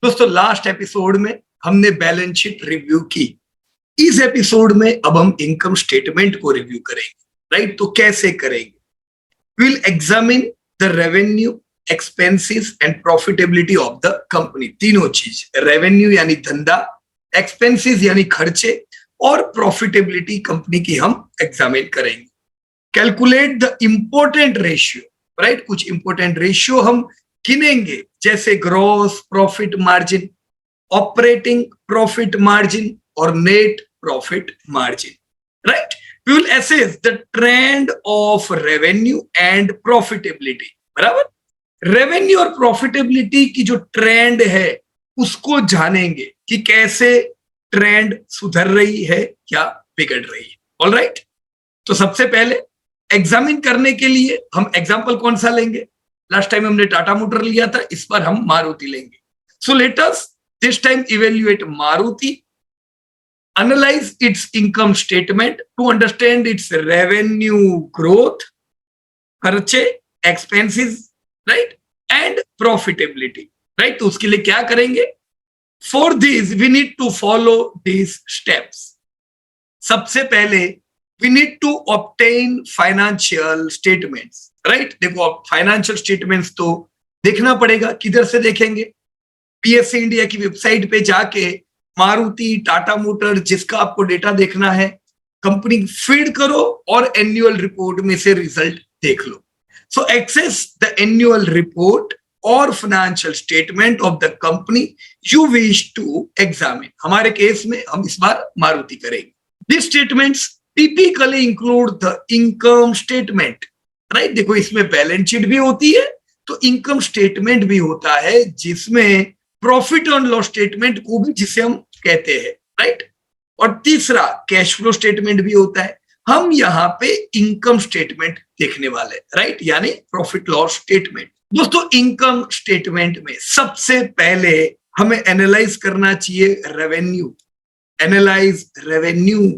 दोस्तों last episode में हमने बैलेंस शीट रिव्यू की। इस एपिसोड में अब हम इनकम स्टेटमेंट को रिव्यू करेंगे। राइट, तो कैसे करेंगे? Will examine the revenue, expenses and profitability of the company. तीनों चीज, रेवेन्यू यानी धंधा, एक्सपेंसेस यानी खर्चे और प्रॉफिटेबिलिटी कंपनी की हम एग्जामिन करेंगे। Calculate the important ratio. Right, कुछ इंपॉर्टेंट रेशियो हम गिनेंगे, जैसे gross profit margin, operating profit margin और net profit margin. Right, we will assess the trend of revenue and profitability. बराबर, रेवेन्यू और प्रॉफिटेबिलिटी की जो ट्रेंड है उसको जानेंगे कि कैसे ट्रेंड सुधर रही है या बिगड़ रही है। ऑलराइट, तो सबसे पहले एग्जामिन करने के लिए हम एग्जाम्पल कौन सा लेंगे? लास्ट टाइम हमने टाटा मोटर लिया था, इस बार हम मारुति लेंगे। So let us this time evaluate Maruti, analyze its income statement to understand its revenue growth, खर्चे, expenses, right, and profitability, right? तो उसके लिए क्या करेंगे? For this we need to follow these steps. सबसे पहले we need to obtain financial statements, right? देखो, financial statements तो देखना पड़ेगा। किधर से देखेंगे? पीएससी इंडिया की वेबसाइट पे जाके मारुति, टाटा मोटर, जिसका आपको डेटा देखना है, कंपनी फीड करो और एनुअल रिपोर्ट में से रिजल्ट देख लो। So access the annual report और financial statement of the company you wish to examine. हमारे केस में हम इस बार मारुति करेंगे। This statements typically include the income statement. Right, देखो इसमें बैलेंस शीट भी होती है तो इनकम स्टेटमेंट भी होता है, जिसमें प्रॉफिट एंड लॉस स्टेटमेंट को भी जिसे हम कहते हैं। राइट, और तीसरा कैश फ्लो स्टेटमेंट भी होता है। हम यहाँ पे इनकम स्टेटमेंट देखने वाले, राइट, यानी प्रॉफिट लॉस स्टेटमेंट। दोस्तों, इनकम स्टेटमेंट में सबसे पहले हमें एनालाइज करना चाहिए revenue. Analyse revenue,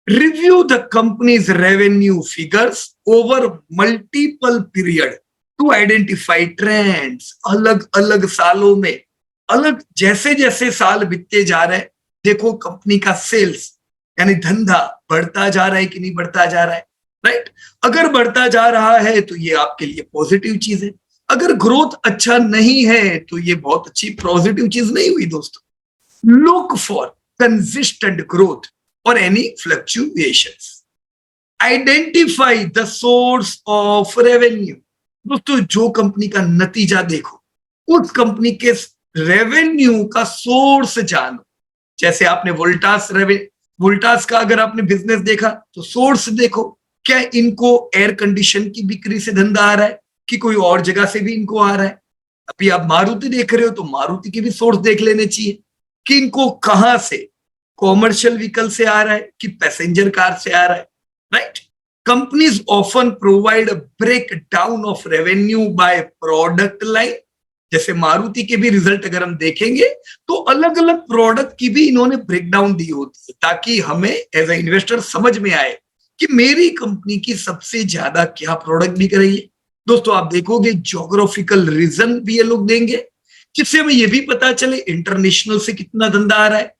review the company's revenue figures over multiple period to identify trends. अलग अलग सालों में, अलग जैसे जैसे साल बीतते जा रहे हैं, देखो कंपनी का सेल्स यानी धंधा बढ़ता जा रहा है कि नहीं बढ़ता जा रहा है। राइट, अगर बढ़ता जा रहा है तो ये आपके लिए पॉजिटिव चीज है। अगर ग्रोथ अच्छा नहीं है तो ये बहुत अच्छी पॉजिटिव चीज नहीं हुई। दोस्तों, लुक फॉर कंसिस्टेंट ग्रोथ और any fluctuations. Identify the source of revenue. दोस्तों, जो कंपनी का नतीजा देखो, उस कंपनी के रेवेन्यू का सोर्स जानो। जैसे आपने वोल्टास का अगर आपने बिजनेस देखा तो सोर्स देखो, क्या इनको एयर कंडीशन की बिक्री से धंधा आ रहा है कि कोई और जगह से भी इनको आ रहा है। अभी आप मारुति देख रहे हो तो मारुति के भी सोर्स देख लेने चाहिए कि इनको कहां से, कॉमर्शियल व्हीकल से आ रहा है कि पैसेंजर कार से आ रहा है। Right, company's often provide breakdown of revenue by product line. जैसे मारुति के भी रिजल्ट अगर हम देखेंगे तो अलग अलग प्रोडक्ट की भी इन्होंने ब्रेकडाउन दी होती है, ताकि हमें एज ए इन्वेस्टर समझ में आए कि मेरी कंपनी की सबसे ज्यादा क्या प्रोडक्ट बिक रही है। दोस्तों, आप देखोगे ज्योग्राफिकल रीजन भी ये लोग देंगे, जिससे हमें ये भी पता चले इंटरनेशनल से कितना धंधा आ रहा है,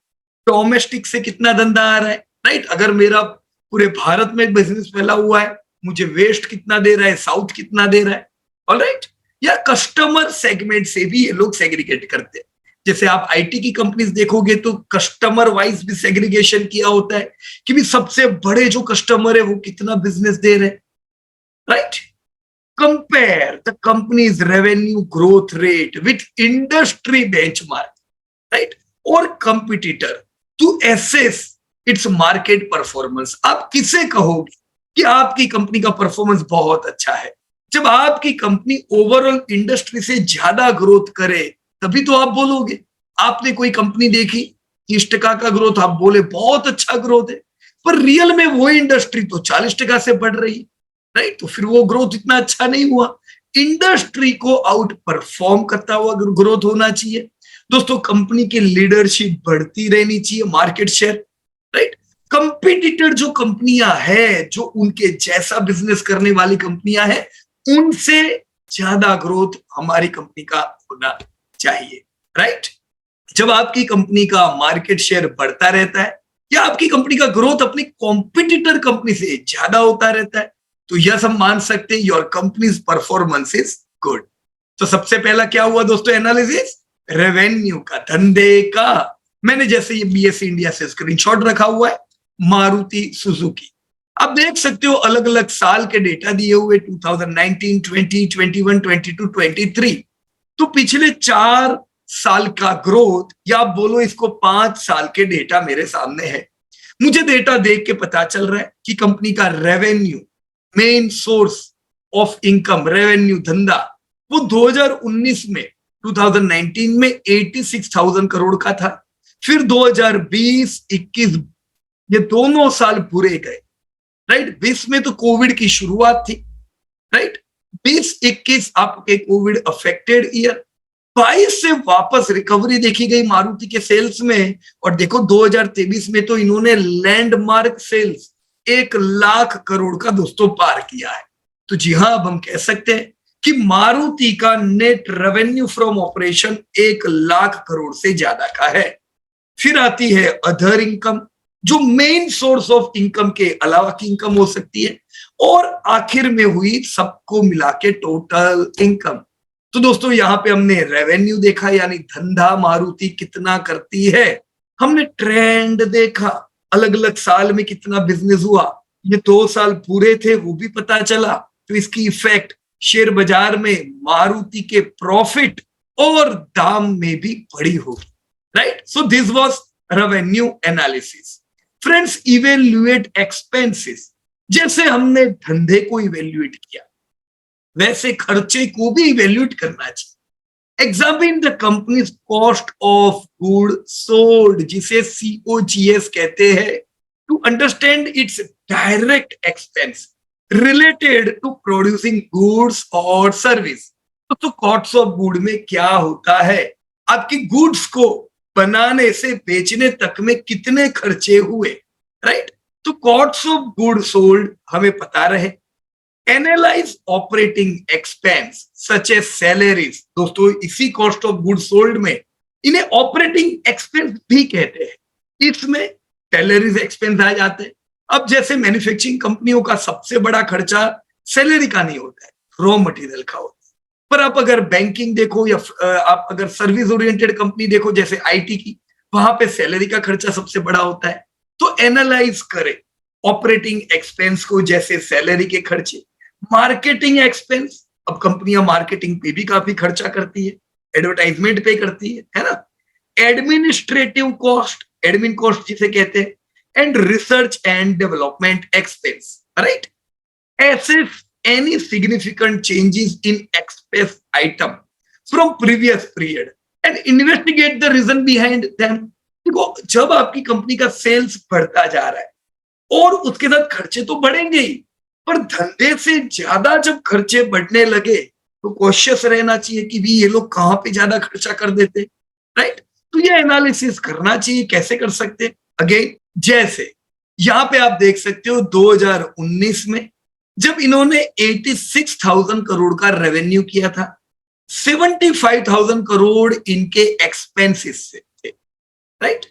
डोमेस्टिक से कितना धंधा आ रहा है। राइट, अगर मेरा पूरे भारत में बिजनेस फैला हुआ है, मुझे वेस्ट कितना दे रहा है, साउथ कितना दे रहा है। ऑलराइट, या कस्टमर सेगमेंट से भी ये लोग सेग्रीगेट करते हैं। जैसे आप आईटी की कंपनीज देखोगे तो कस्टमर वाइज भी सेग्रीगेशन किया होता है कि भी सबसे बड़े जो कस्टमर है वो कितना बिजनेस दे रहे हैं। Right, compare the company's revenue growth rate with industry benchmark, right, और competitor to assess its market performance. आप किसे कहोगे कि आपकी कंपनी का परफॉर्मेंस बहुत अच्छा है? जब आपकी कंपनी ओवरऑल इंडस्ट्री से ज्यादा ग्रोथ करे तभी तो आप बोलोगे। आपने कोई कंपनी देखी 30% का ग्रोथ, आप बोले बहुत अच्छा ग्रोथ है, पर रियल में वो इंडस्ट्री तो 40% से बढ़ रही है। राइट, तो फिर वो ग्रोथ इतना अच्छा नहीं हुआ। इंडस्ट्री को आउट परफॉर्म करता हुआ ग्रोथ होना चाहिए। दोस्तों, कंपनी की लीडरशिप बढ़ती रहनी चाहिए, मार्केट शेयर। राइट, कंपटीटर जो कंपनियां है, जो उनके जैसा बिजनेस करने वाली कंपनियां हैं, उनसे ज्यादा ग्रोथ हमारी कंपनी का होना चाहिए। राइट, जब आपकी कंपनी का मार्केट शेयर बढ़ता रहता है या आपकी कंपनी का ग्रोथ अपनी कॉम्पिटिटर कंपनी से ज्यादा होता रहता है, तो यह हम मान सकते हैं your companies performance is good. तो सबसे पहला क्या हुआ दोस्तों एनालिसिस रेवेन्यू का, धंधे का। मैंने जैसे ये बीएसई इंडिया से स्क्रीनशॉट रखा हुआ है मारुति सुजुकी, आप देख सकते हो अलग अलग साल के डेटा दिए हुए 2019, 20, 21, 22, 23। तो पिछले 4 साल का ग्रोथ या आप बोलो इसको 5 साल के डेटा मेरे सामने है। मुझे डेटा देख के पता चल रहा है कि कंपनी का revenue, main source of income revenue धंधा, वो 2019 में 2019 में 86,000 करोड़ का था। फिर 2020-21 ये दोनों साल पूरे गए, राइट। 20 में तो कोविड की शुरुआत थी, राइट। 20-21 आपके कोविड अफेक्टेड ईयर। 22 से वापस रिकवरी देखी गई मारुति के सेल्स में, और देखो 2023 में तो इन्होंने लैंडमार्क सेल्स 1 लाख करोड़ का दोस्तों पार किया है। तो जी हाँ, अब हम कह सकते हैं कि मारुति का net revenue from operation 1 lakh crore से ज्यादा का है। फिर आती है अदर इनकम, जो मेन सोर्स ऑफ इनकम के अलावा की इनकम हो सकती है, और आखिर में हुई सबको मिला के टोटल इनकम। तो दोस्तों यहां पे हमने रेवेन्यू देखा, यानी धंधा मारुति कितना करती है। हमने ट्रेंड देखा, अलग अलग साल में कितना बिजनेस हुआ। ये 2 साल पूरे थे वो भी पता चला। तो इसकी इफेक्ट शेयर बाजार में मारुति के प्रॉफिट और दाम में भी बड़ी होगी, right. So this was revenue analysis. Friends, evaluate expenses. जैसे हमने धंधे को इवेल्युएट किया, वैसे खर्चे को भी इवेल्युएट करना चाहिए। Examine the company's cost of good sold, जिसे COGS कहते हैं, to understand its direct expense related to producing goods और सर्विस। तो कॉस्ट ऑफ गुड में क्या होता है, आपकी गुड्स को बनाने से बेचने तक में कितने खर्चे हुए, राइट। तो कॉस्ट ऑफ गुड सोल्ड हमें पता रहे। Analyse operating expense such as salaries. दोस्तों इसी कॉस्ट ऑफ गुड सोल्ड में इन्हें ऑपरेटिंग एक्सपेंस भी कहते हैं। इसमें सैलरीज एक्सपेंस आ जाते हैं। अब जैसे मैन्युफैक्चरिंग कंपनियों का सबसे बड़ा खर्चा सैलरी का नहीं होता है, रॉ मटेरियल का होता है। पर आप अगर बैंकिंग देखो या आप अगर सर्विस ओरिएंटेड कंपनी देखो जैसे IT की, वहां पे सैलरी का खर्चा सबसे बड़ा होता है। तो एनालाइज करें ऑपरेटिंग एक्सपेंस को, जैसे सैलरी के खर्चे। मार्केटिंग एक्सपेंस, अब कंपनियां मार्केटिंग पे भी काफी खर्चा करती है, एडवर्टाइजमेंट पे करती है ना। एडमिनिस्ट्रेटिव कॉस्ट, एडमिन कॉस्ट जिसे कहते हैं, and research and development expense, right. assess any significant changes in expense item from previous period and investigate the reason behind them। देखो जब आपकी कंपनी का सेल्स बढ़ता जा रहा है और उसके साथ खर्चे तो बढ़ेंगे ही, पर धंधे से ज्यादा जब खर्चे बढ़ने लगे तो कॉशियस रहना चाहिए कि भी ये लोग कहां पे ज्यादा खर्चा कर देते, राइट। तो ये एनालिसिस करना चाहिए। कैसे कर सकते हैं, अगेन जैसे यहां पे आप देख सकते हो 2019 में जब इन्होंने 86,000 करोड़ का रेवेन्यू किया था, 75,000 करोड़ इनके एक्सपेंसेस से थे, राइट।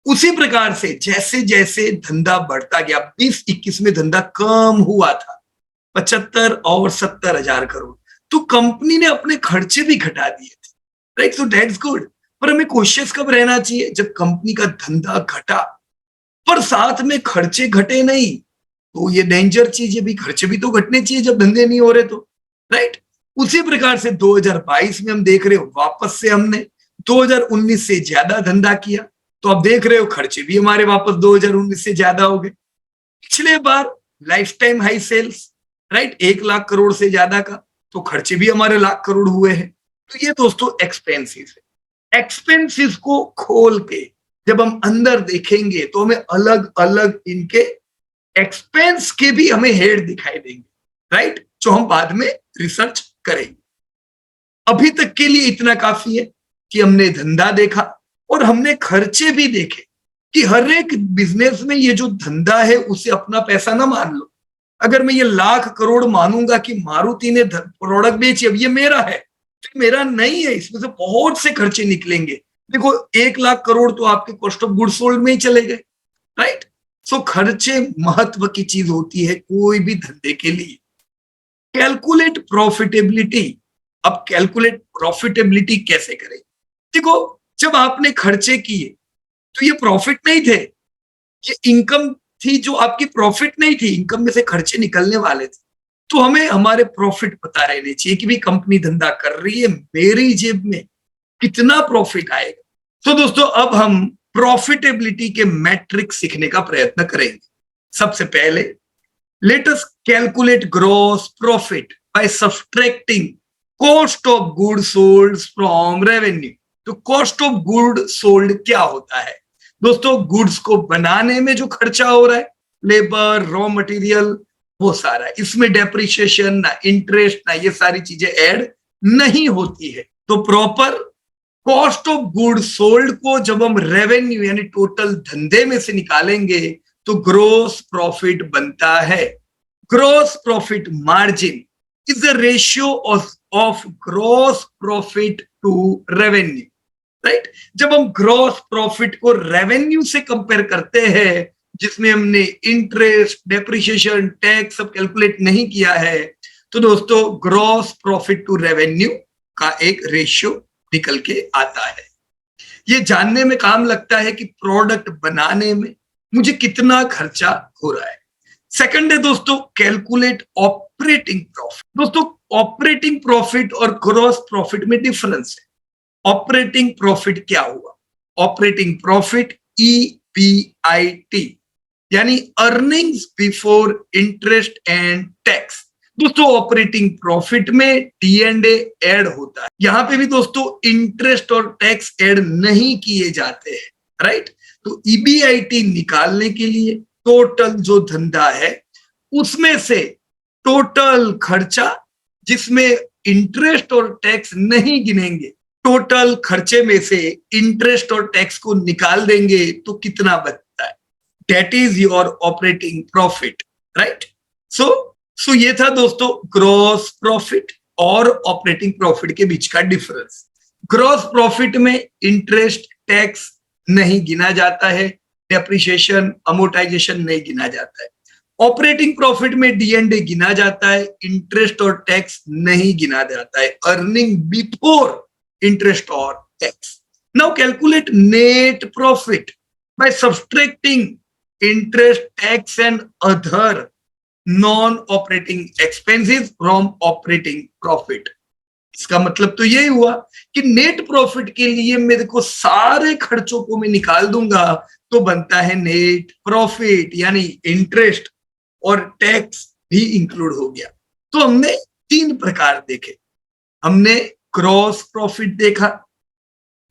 उसी प्रकार से जैसे जैसे धंधा बढ़ता गया, 20-21 में धंधा कम हुआ था 75 और 70 हजार करोड़, तो कंपनी ने अपने खर्चे भी घटा दिए थे, राइट। So that's good. पर हमें कोशिश कब रहना चाहिए, जब कंपनी का धंधा घटा पर साथ में खर्चे घटे नहीं, तो ये डेंजर चीज है। भी खर्चे भी तो घटने चाहिए जब धंधे नहीं हो रहे तो, राइट। उसी प्रकार से 2022 में हम देख रहे हो वापस से हमने 2019 से ज्यादा धंधा किया, तो आप देख रहे हो खर्चे भी हमारे वापस 2019 से ज्यादा हो गए। पिछले बार life time high sales, right, 1 lakh crore से ज्यादा का, तो खर्चे भी हमारे लाख करोड़ हुए हैं। तो ये दोस्तों एक्सपेंसिस है। एक्सपेंसिस को खोल के जब हम अंदर देखेंगे तो हमें अलग अलग इनके एक्सपेंस के भी हमें हेड दिखाई देंगे, राइट, जो हम बाद में रिसर्च करेंगे। अभी तक के लिए इतना काफी है कि हमने धंधा देखा और हमने खर्चे भी देखे कि हर एक बिजनेस में ये जो धंधा है उसे अपना पैसा ना मान लो। अगर मैं ये लाख करोड़ मानूंगा कि मारुति ने प्रोडक्ट बेची, अब ये मेरा है, तो मेरा नहीं है, इसमें से बहुत से खर्चे निकलेंगे। देखो 1 लाख करोड़ तो आपके कॉस्ट ऑफ गुड सोल्ड में ही चले गए, राइट। सो खर्चे महत्व की चीज होती है कोई भी धंधे के लिए। Calculate profitability. अब कैलकुलेट प्रॉफिटेबिलिटी कैसे करें? देखो जब आपने खर्चे किए तो ये प्रॉफिट नहीं थे, ये इनकम थी जो आपकी प्रॉफिट नहीं थी, इनकम में से खर्चे निकलने वाले थे। तो हमें हमारे प्रॉफिट पता रहने चाहिए कि भी कंपनी धंधा कर रही है, मेरी जेब में कितना प्रॉफिट आएगा। तो दोस्तों अब हम प्रॉफिटेबिलिटी के मैट्रिक सीखने का प्रयत्न करेंगे। सबसे पहले let us calculate gross profit by subtracting cost of good sold from revenue. तो कॉस्ट ऑफ गुड सोल्ड क्या होता है दोस्तों? गुड्स को बनाने में जो खर्चा हो रहा है, लेबर, रॉ मटेरियल, वो सारा, इसमें डेप्रिसिएशन ना इंटरेस्ट ना ये सारी चीजें ऐड नहीं होती है। तो proper cost of good sold को जब हम रेवेन्यू यानी टोटल धंधे में से निकालेंगे तो ग्रोस प्रॉफिट बनता है। Gross profit margin is the ratio of gross profit to revenue, right. जब हम ग्रोस प्रॉफिट को रेवेन्यू से कंपेयर करते हैं जिसमें हमने इंटरेस्ट, डेप्रिसिएशन, टैक्स सब कैलकुलेट नहीं किया है, तो दोस्तों ग्रोस प्रॉफिट टू रेवेन्यू का एक रेशियो निकल के आता है। ये जानने में काम लगता है कि प्रोडक्ट बनाने में मुझे कितना खर्चा हो रहा है। सेकंड है दोस्तों कैलकुलेट ऑपरेटिंग प्रॉफिट। दोस्तों ऑपरेटिंग प्रॉफिट और ग्रॉस प्रॉफिट में डिफरेंस है। ऑपरेटिंग प्रॉफिट क्या हुआ? ऑपरेटिंग प्रॉफिट EBIT यानी earnings before interest and tax. दोस्तों ऑपरेटिंग प्रॉफिट में D&A ऐड होता है, यहां पे भी दोस्तों इंटरेस्ट और टैक्स ऐड नहीं किए जाते हैं, राइट। तो EBIT निकालने के लिए टोटल जो धंधा है उसमें से टोटल खर्चा जिसमें इंटरेस्ट और टैक्स नहीं गिनेंगे, टोटल खर्चे में से इंटरेस्ट और टैक्स को निकाल देंगे तो कितना बचता है, that is your operating profit, right. So ये था दोस्तों ग्रॉस प्रॉफिट और ऑपरेटिंग प्रॉफिट के बीच का डिफरेंस। ग्रॉस प्रॉफिट में इंटरेस्ट, टैक्स नहीं गिना जाता है, डेप्रिसिएशन, अमोर्टाइजेशन नहीं गिना जाता है। ऑपरेटिंग प्रॉफिट में D&A गिना जाता है, इंटरेस्ट और टैक्स नहीं गिना जाता है, अर्निंग बिफोर इंटरेस्ट और tax. Now calculate net profit by subtracting interest, tax and other non operating expenses from operating profit. इसका मतलब तो यही हुआ कि नेट प्रॉफिट के लिए मेरे को सारे खर्चों को मैं निकाल दूंगा तो बनता है नेट प्रॉफिट, यानी इंटरेस्ट और टैक्स भी इंक्लूड हो गया। तो हमने 3 प्रकार देखे। हमने ग्रॉस प्रॉफिट देखा,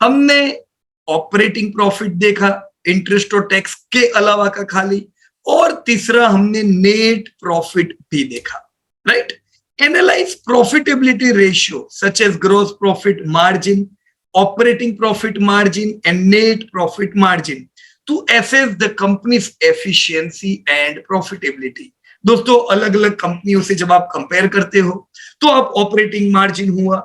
हमने ऑपरेटिंग प्रॉफिट देखा इंटरेस्ट और टैक्स के अलावा का खाली, और तीसरा हमने नेट प्रॉफिट भी देखा, right. Analyse profitability ratio such as gross profit margin, operating profit margin and net profit margin to assess the company's efficiency and profitability. दोस्तों अलग अलग कंपनियों से जब आप कंपेयर करते हो तो आप ऑपरेटिंग मार्जिन हुआ,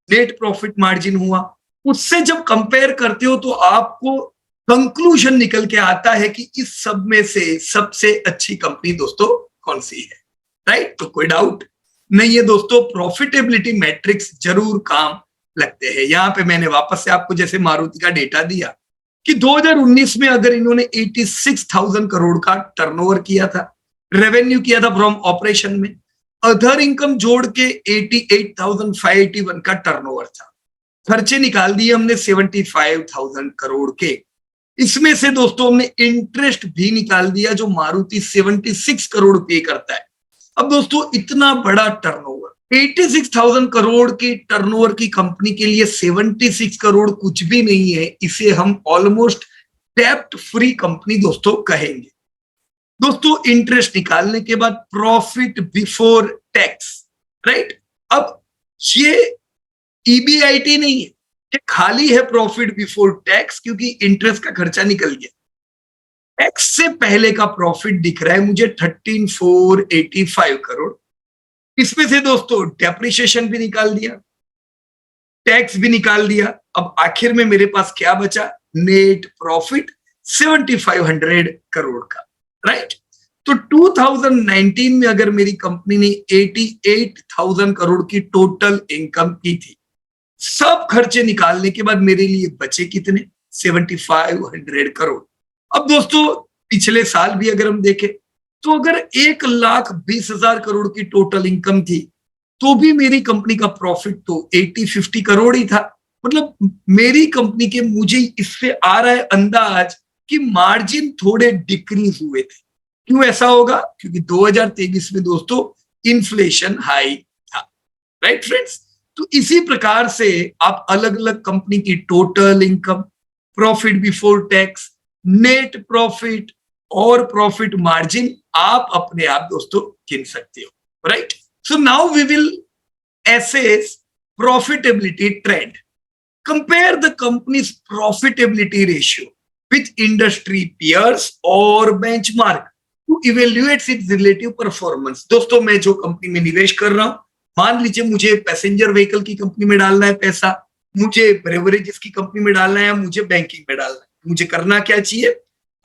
नेट प्रॉफिट मार्जिन हुआ, उससे जब कंपेयर करते हो तो आपको कंक्लूजन निकल के आता है कि इस सब में से सबसे अच्छी कंपनी दोस्तों कौन सी है, राइट। तो कोई डाउट नहीं है दोस्तों, प्रॉफिटेबिलिटी मैट्रिक्स जरूर काम लगते हैं। यहां पे मैंने वापस से आपको जैसे मारुति का डेटा दिया कि 2019 में अगर इन्होंने 86,000 करोड़ का टर्नओवर किया था, रेवेन्यू किया था फ्रॉम ऑपरेशन में, अदर इनकम जोड़ के 88,581 का टर्नओवर था, खर्चे निकाल दिए हमने 75,000 करोड़ के। इसमें से दोस्तों हमने इंटरेस्ट भी निकाल दिया जो मारुति 76 करोड़ पे करता है। अब दोस्तों इतना बड़ा टर्नओवर, 86,000 करोड़ की टर्नओवर की कंपनी के लिए 76 करोड़ कुछ भी नहीं है, इसे हम ऑलमोस्ट डेब्ट फ्री कंपनी दोस्तों कहेंगे। दोस्तों इंटरेस्ट निकालने के बाद प्रॉफिट बिफोर टैक्स, राइट। अब ये EBIT नहीं है, ये खाली है प्रॉफिट बिफोर टैक्स, क्योंकि इंटरेस्ट का खर्चा निकल गया। टैक्स से पहले का प्रॉफिट दिख रहा है मुझे 13,485 करोड़। इसमें से दोस्तों डेप्रिसिएशन भी निकाल दिया, टैक्स भी निकाल दिया। अब आखिर में मेरे पास क्या बचा? नेट प्रॉफिट 7500 करोड़ का, राइट। तो 2019 में अगर मेरी कंपनी ने 88,000 करोड़ की टोटल इनकम की थी, सब खर्चे निकालने के बाद मेरे लिए बचे कितने? 7500 करोड़। अब दोस्तों पिछले साल भी अगर हम देखें तो अगर 1,20,000 करोड़ की टोटल इनकम थी तो भी मेरी कंपनी का प्रॉफिट तो 80-50 करोड़ ही था। मतलब मेरी कंपनी के, मुझे इससे आ रहा है अंदाज कि मार्जिन थोड़े डिक्रीज हुए थे। क्यों ऐसा होगा? क्योंकि 2023 में दोस्तों इन्फ्लेशन हाई था, राइट फ्रेंड्स। तो इसी प्रकार से आप अलग अलग कंपनी की total income, profit before tax, net profit और प्रॉफिट मार्जिन आप अपने आप दोस्तों गिन सकते हो, right. So now we will assess profitability trend. Compare the company's profitability ratio with industry peers or benchmark to evaluate its relative performance. दोस्तों मैं जो कंपनी में निवेश कर रहा हूं, मान लीजिए मुझे पैसेंजर व्हीकल की कंपनी में डालना है पैसा, मुझे ब्रेवरेजेस की कंपनी में डालना है या मुझे बैंकिंग में डालना है, मुझे करना क्या चाहिए?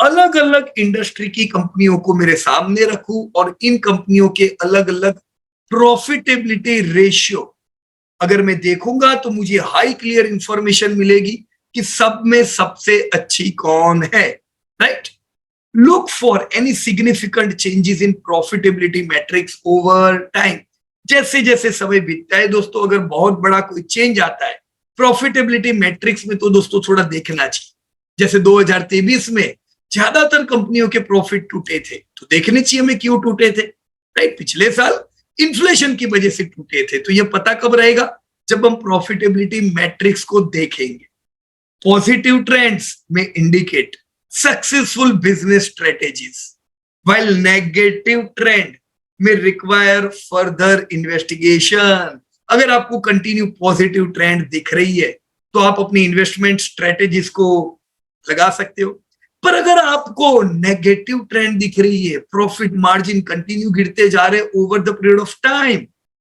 अलग अलग इंडस्ट्री की कंपनियों को मेरे सामने रखूं और इन कंपनियों के अलग अलग प्रॉफिटेबिलिटी रेशियो अगर मैं देखूंगा तो मुझे हाई क्लियर इंफॉर्मेशन मिलेगी कि सब में सबसे अच्छी कौन है, right. Look for any significant changes in profitability matrix over time. जैसे जैसे समय बीतता है दोस्तों, अगर बहुत बड़ा कोई चेंज आता है प्रॉफिटेबिलिटी मैट्रिक्स में तो दोस्तों थोड़ा देखना चाहिए। जैसे 2023 में ज्यादातर कंपनियों के प्रॉफिट टूटे थे, तो देखने चाहिए हमें क्यों टूटे थे, राइट। पिछले साल इन्फ्लेशन की वजह से टूटे थे, तो ये पता कब रहेगा? जब हम प्रॉफिटेबिलिटी मैट्रिक्स को देखेंगे। पॉजिटिव ट्रेंड्स में indicate successful business strategies, while negative trend में रिक्वायर फर्दर इन्वेस्टिगेशन। अगर आपको कंटिन्यू पॉजिटिव ट्रेंड दिख रही है तो आप अपनी इन्वेस्टमेंट स्ट्रेटेजीज को लगा सकते हो, पर अगर आपको नेगेटिव ट्रेंड दिख रही है, प्रॉफिट मार्जिन कंटिन्यू गिरते जा रहे over the period of time,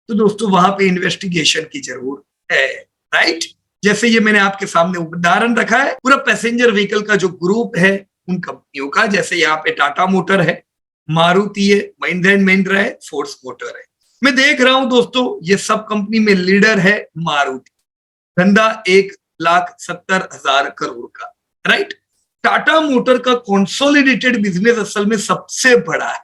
तो दोस्तों वहां पे इन्वेस्टिगेशन की जरूरत है, राइट। जैसे ये मैंने आपके सामने उदाहरण रखा है पूरा पैसेंजर व्हीकल का जो ग्रुप है उन कंपनियों का। जैसे यहाँ पे टाटा मोटर है, मारुति है, महिंद्रा एंड महिंद्रा है, फोर्स मोटर है। मैं देख रहा हूं दोस्तों ये सब कंपनी में लीडर है मारुति, धंधा 1,70,000 करोड़ का, राइट। टाटा मोटर का कंसोलिडेटेड बिजनेस असल में सबसे बड़ा है,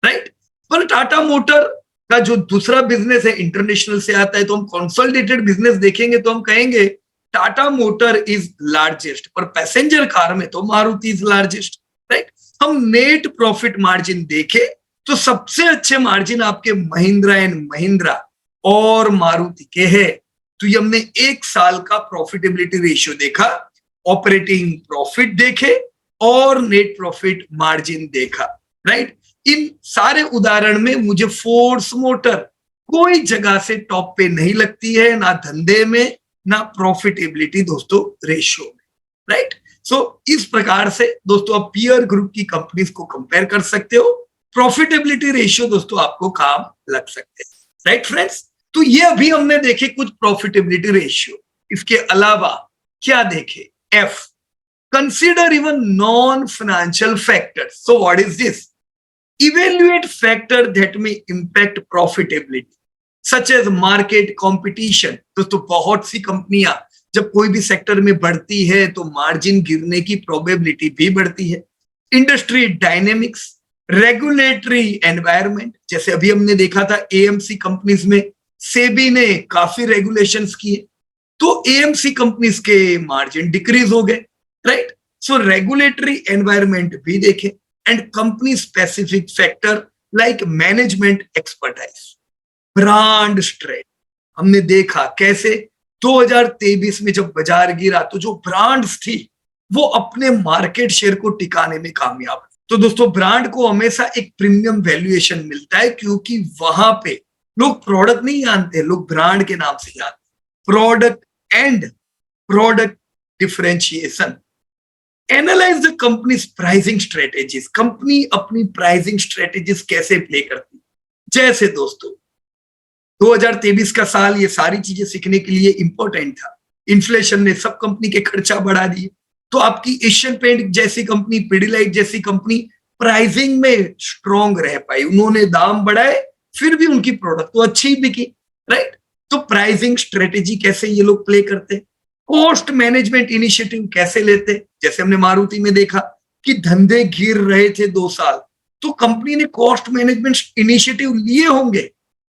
राइट। पर टाटा मोटर का जो दूसरा बिजनेस है इंटरनेशनल से आता है, तो हम कंसोलिडेटेड बिजनेस देखेंगे तो हम कहेंगे टाटा मोटर इज लार्जेस्ट, पर पैसेंजर कार में तो मारुति इज लार्जेस्ट, राइट। हम नेट प्रॉफिट मार्जिन देखे तो सबसे अच्छे मार्जिन आपके महिंद्रा एंड महिंद्रा और मारुति के हैं। तो ये हमने एक साल का प्रॉफिटेबिलिटी रेशियो देखा, ऑपरेटिंग प्रॉफिट देखे और नेट प्रॉफिट मार्जिन देखा, राइट। इन सारे उदाहरण में मुझे फोर्स मोटर कोई जगह से टॉप पे नहीं लगती है, ना धंधे में ना प्रॉफिटेबिलिटी दोस्तों रेशियो में, राइट। सो इस प्रकार से दोस्तों आप पीयर ग्रुप की कंपनीज को कंपेयर कर सकते हो, प्रॉफिटेबिलिटी रेशियो दोस्तों आपको काम लग सकते हैं, राइट फ्रेंड्स। तो ये अभी हमने देखे कुछ प्रॉफिटेबिलिटी रेशियो। इसके अलावा क्या देखे? F, consider even non-financial factors. So what is this? Evaluate factors that may impact profitability, such as market competition. दोस्तों बहुत सी कंपनियां जब कोई भी सेक्टर में बढ़ती है तो मार्जिन गिरने की प्रोबेबिलिटी भी बढ़ती है। इंडस्ट्री डायनेमिक्स, रेगुलेटरी एनवायरनमेंट, जैसे अभी हमने देखा था एएमसी कंपनीज में सेबी ने काफी रेगुलेशंस किए तो एएमसी कंपनीज के मार्जिन डिक्रीज हो गए, राइट। सो रेगुलेटरी एनवायरनमेंट भी देखें and company specific factor like management expertise, brand strength. हमने देखा कैसे 2023 में जब बाजार गिरा तो जो ब्रांड्स थी वो अपने मार्केट शेयर को टिकाने में कामयाब। तो दोस्तों ब्रांड को हमेशा एक प्रीमियम वैल्यूएशन मिलता है क्योंकि वहां पे लोग प्रोडक्ट नहीं जानते, लोग ब्रांड के नाम से जानते। Product and product differentiation, analyse the companies pricing strategies. Company अपनी प्राइसिंग स्ट्रेटेजीज कैसे प्ले करती, जैसे दोस्तों 2023 का साल ये सारी चीजें सीखने के लिए इंपॉर्टेंट था। इन्फ्लेशन ने सब कंपनी के खर्चा बढ़ा दिए, तो आपकी एशियन पेंट जैसी कंपनी, पिडिलाइट जैसी कंपनी प्राइसिंग में स्ट्रॉन्ग रह पाई। उन्होंने दाम बढ़ाए, फिर भी उनकी प्रोडक्ट तो अच्छी बिकी, राइट। तो प्राइसिंग स्ट्रेटेजी कैसे ये लोग प्ले करते, कॉस्ट मैनेजमेंट इनिशिएटिव कैसे लेते, जैसे हमने मारुति में देखा कि धंधे गिर रहे थे 2 साल, तो कंपनी ने कॉस्ट मैनेजमेंट इनिशिएटिव लिए होंगे,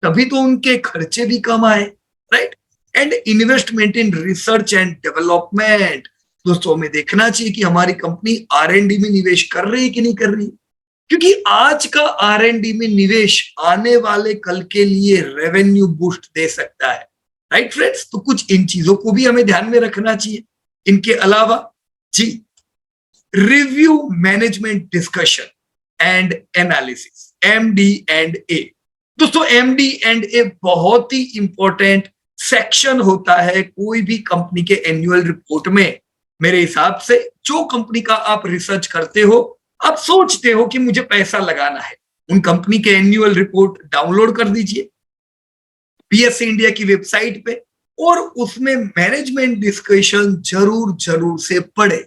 तभी तो उनके खर्चे भी कम आए, right. And investment in research and development, दोस्तों हमें देखना चाहिए कि हमारी कंपनी R&D में निवेश कर रही है कि नहीं कर रही, क्योंकि आज का R&D में निवेश आने वाले कल के लिए रेवेन्यू बूस्ट दे सकता है, राइट फ्रेंड्स। तो कुछ इन चीजों को भी हमें ध्यान में रखना चाहिए। इनके अलावा जी, review management discussion and analysis, MD&A। दोस्तों MD&A बहुत ही इंपॉर्टेंट सेक्शन होता है कोई भी कंपनी के एनुअल रिपोर्ट में। मेरे हिसाब से जो कंपनी का आप रिसर्च करते हो, आप सोचते हो कि मुझे पैसा लगाना है, उन कंपनी के एनुअल रिपोर्ट डाउनलोड कर दीजिए PSC इंडिया की वेबसाइट पे, और उसमें मैनेजमेंट डिस्कशन जरूर जरूर से पढ़े,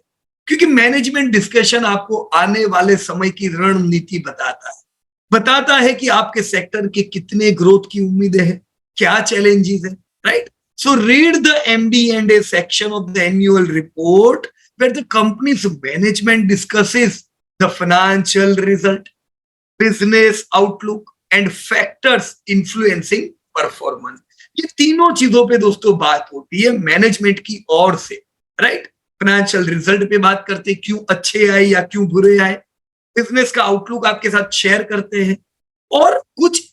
क्योंकि मैनेजमेंट डिस्कशन आपको आने वाले समय की रणनीति बताता है कि आपके सेक्टर के कितने ग्रोथ की उम्मीदें हैं, क्या चैलेंजेस है, right. So read the MD&A section of the annual report where the company's management discusses the financial result, business outlook and factors influencing performance। ये तीनों चीजों पे दोस्तों बात होती है मैनेजमेंट की ओर से, राइट। फाइनेंशियल रिजल्ट पे बात करते हैं, क्यों अच्छे आए या क्यों बुरे आए, बिजनेस का आउटलुक आपके साथ शेयर करते हैं, और कुछ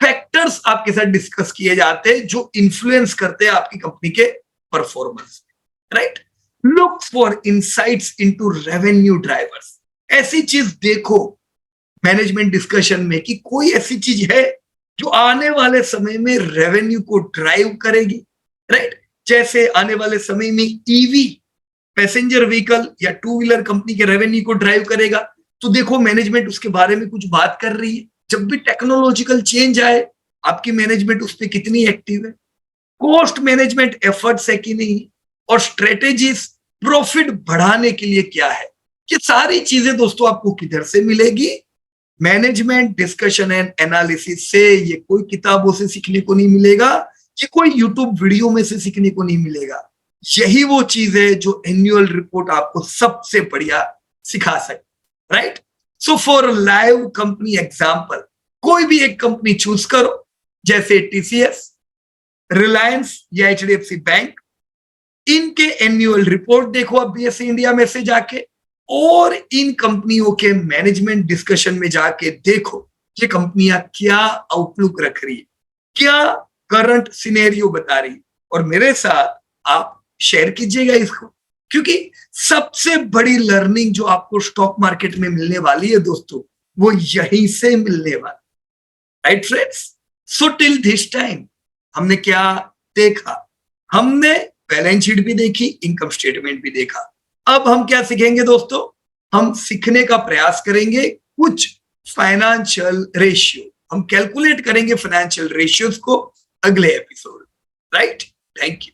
फैक्टर्स आपके साथ डिस्कस किए जाते हैं जो इन्फ्लुएंस करते हैं आपकी कंपनी के performance, right. Look for insights into revenue drivers. ऐसी चीज देखो मैनेजमेंट डिस्कशन में कि कोई ऐसी चीज है जो आने वाले समय में रेवेन्यू को ड्राइव करेगी, राइट। जैसे आने वाले समय में EV पैसेंजर व्हीकल या 2 व्हीलर कंपनी के रेवेन्यू को ड्राइव करेगा, तो देखो मैनेजमेंट उसके बारे में कुछ बात कर रही है। जब भी टेक्नोलॉजिकल चेंज आए, आपकी मैनेजमेंट उस पर कितनी एक्टिव है, कॉस्ट मैनेजमेंट एफर्ट्स है कि नहीं, और स्ट्रेटेजीज प्रॉफिट बढ़ाने के लिए क्या है, ये सारी चीजें दोस्तों आपको किधर से मिलेगी, मैनेजमेंट डिस्कशन एंड एनालिसिस से। ये कोई किताबों से सीखने को नहीं मिलेगा, ये कोई यूट्यूब वीडियो में से सीखने को नहीं मिलेगा। यही वो चीज है जो एनुअल रिपोर्ट आपको सबसे बढ़िया सिखा सकती, right. So for live company example, कोई भी एक कंपनी चूज करो, जैसे TCS, रिलायंस या HDFC बैंक। इनके एनुअल रिपोर्ट देखो आप BSE इंडिया में से जाके, और इन कंपनियों के मैनेजमेंट डिस्कशन में जाके देखो ये कंपनियां क्या आउटलुक रख रही है, क्या करंट सिनेरियो बता रही है, और मेरे साथ आप शेयर कीजिएगा इसको, क्योंकि सबसे बड़ी लर्निंग जो आपको स्टॉक मार्केट में मिलने वाली है दोस्तों, वो यहीं से मिलने वाली, right friends. So till this time हमने क्या देखा, हमने बैलेंस शीट भी देखी, इनकम स्टेटमेंट भी देखा। अब हम क्या सीखेंगे दोस्तों, हम सीखने का प्रयास करेंगे कुछ फाइनेंशियल रेशियो, हम कैलकुलेट करेंगे फाइनेंशियल रेशियोज को अगले एपिसोड, राइट। Thank you.